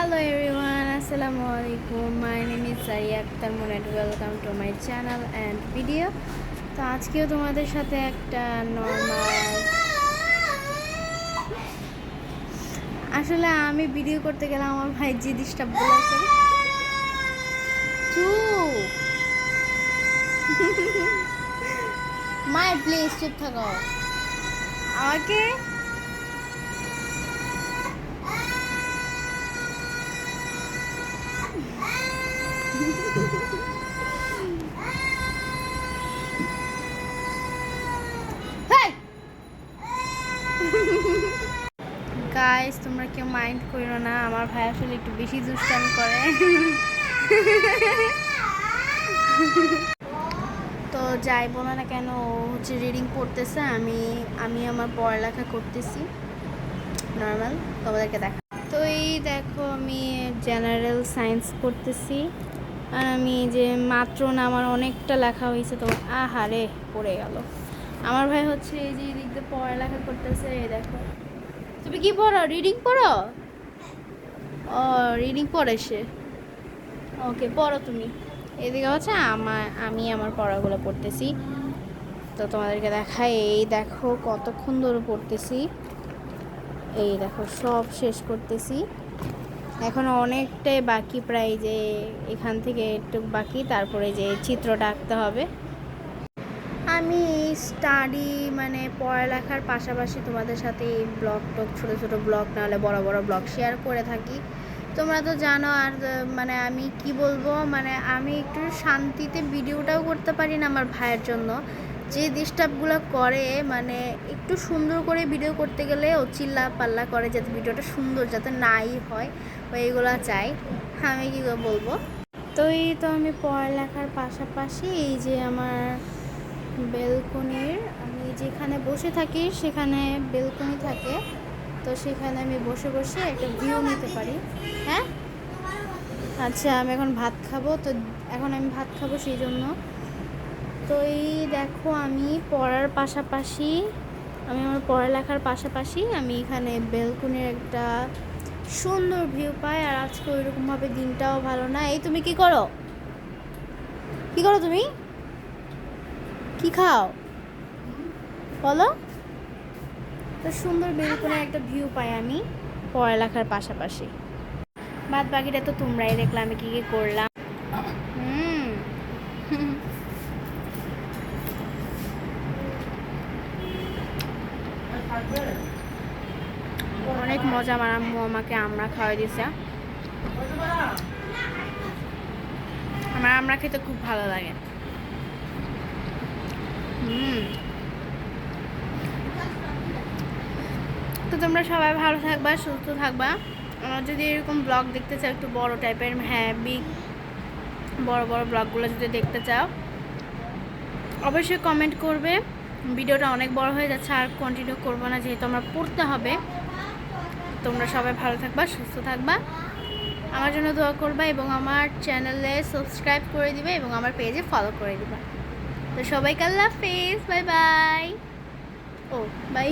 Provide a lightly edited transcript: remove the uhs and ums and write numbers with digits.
Hello everyone, Assalamualaikum. My name is Saria Akhtar Monet. Welcome to my channel and video. তো আজকেও তোমাদের সাথে একটা নর্মাল আসলে আমি ভিডিও করতে গেলাম আমার ভাই যে ডিস্টার্ব করে চুপ মাই প্লিজ চুপ থাকো আমাকে গাইস তোমরা কেউ মাইন্ড করো না, আমার ভাই আসলে একটু বেশি দুষ্টামি করে। তো যাই বলো না কেন, ও হচ্ছে রিডিং পড়তেছে, আমি আমার পড়ালেখা করতেছি নর্মাল, তোমাদেরকে দেখা। তো এই দেখো আমি জেনারেল সায়েন্স পড়তেছি, আর আমি যে মাত্র না আমার অনেকটা লেখা হয়েছে, তো আহারে পড়ে গেল। আমার ভাই হচ্ছে এই যে এদিক দিয়ে পড়ালেখা করতেছে। এই দেখো তুমি কি পড়ো? রিডিং পড়ো? ও রিডিং পড়ে সে, ওকে পড়ো তুমি। এদিকে হচ্ছে আমি আমার পড়াগুলো পড়তেছি, তো তোমাদেরকে দেখাই। এই দেখো কতক্ষণ ধরে পড়তেছি, এই দেখো সব শেষ করতেছি, এখন অনেকটাই বাকি, প্রায় যে এখান থেকে একটু বাকি, তারপরে যে চিত্রটা আঁকতে হবে। আমি স্টাডি মানে পড়ালেখার পাশাপাশি তোমাদের সাথে এই ব্লগ টক ছোটো ছোটো ব্লগ নাহলে বড় বড় ব্লগ শেয়ার করে থাকি, তোমরা তো জানো। আর মানে আমি কি বলবো, মানে আমি একটু শান্তিতে ভিডিওটাও করতে পারি না আমার ভাইয়ের জন্য, যে ডিস্টার্বগুলো করে, মানে একটু সুন্দর করে ভিডিও করতে গেলে ও চিল্লা পাল্লা করে, যাতে ভিডিওটা সুন্দর যাতে নাই হয়, ও এইগুলো চাই। আমি কী বলবো। তো এই তো আমি পড়ালেখার পাশাপাশি এই যে আমার বেলকনির, আমি যেখানে বসে থাকি সেখানে বেলকনি থাকে, তো সেখানে আমি বসে বসে একটা ভিউ নিতে পারি। হ্যাঁ আচ্ছা, আমি এখন ভাত খাবো, তো এখন আমি ভাত খাবো সেই জন্য। তো এই দেখো আমি পড়ার পাশাপাশি, আমি আমার পড়ালেখার পাশাপাশি আমি এখানে বেলকনির একটা সুন্দর ভিউ পাই। আর আজকে ওইরকমভাবে দিনটাও ভালো না। এই তুমি কি করো? কি করো তুমি? কি খাও বলো? তো সুন্দর বেলকনির একটা ভিউ পাই আমি পড়ালেখার পাশাপাশি। বাদ বাকিটা তো তোমরাই দেখলাম আমি কী কী করলাম। অনেক মজা, আমার আম্মু আমাকে আমরা খাওয়াই দিছে। আমার আমরা খেতে খুব ভালো লাগে। তো তোমরা সবাই ভালো থাকবা, সুস্থ থাকবা। আমার যদি এরকম ব্লগ দেখতে চাও একটু বড় টাইপের, হ্যাঁ বড় বড় ব্লগগুলো যদি দেখতে চাও অবশ্যই কমেন্ট করবে। ভিডিওটা অনেক বড় হয়ে যাচ্ছে, আর কন্টিনিউ করবো না, যেহেতু আমার পড়তে হবে। তোমরা সবাই ভালো থাকবা, সুস্থ থাকবা, আমার জন্য দোয়া করবা, এবং আমার চ্যানেলে সাবস্ক্রাইব করে দিবে এবং আমার পেজে ফলো করে দিবা। তো সবাইকে আল্লাহ হাফেজ, বাই বাই। O by.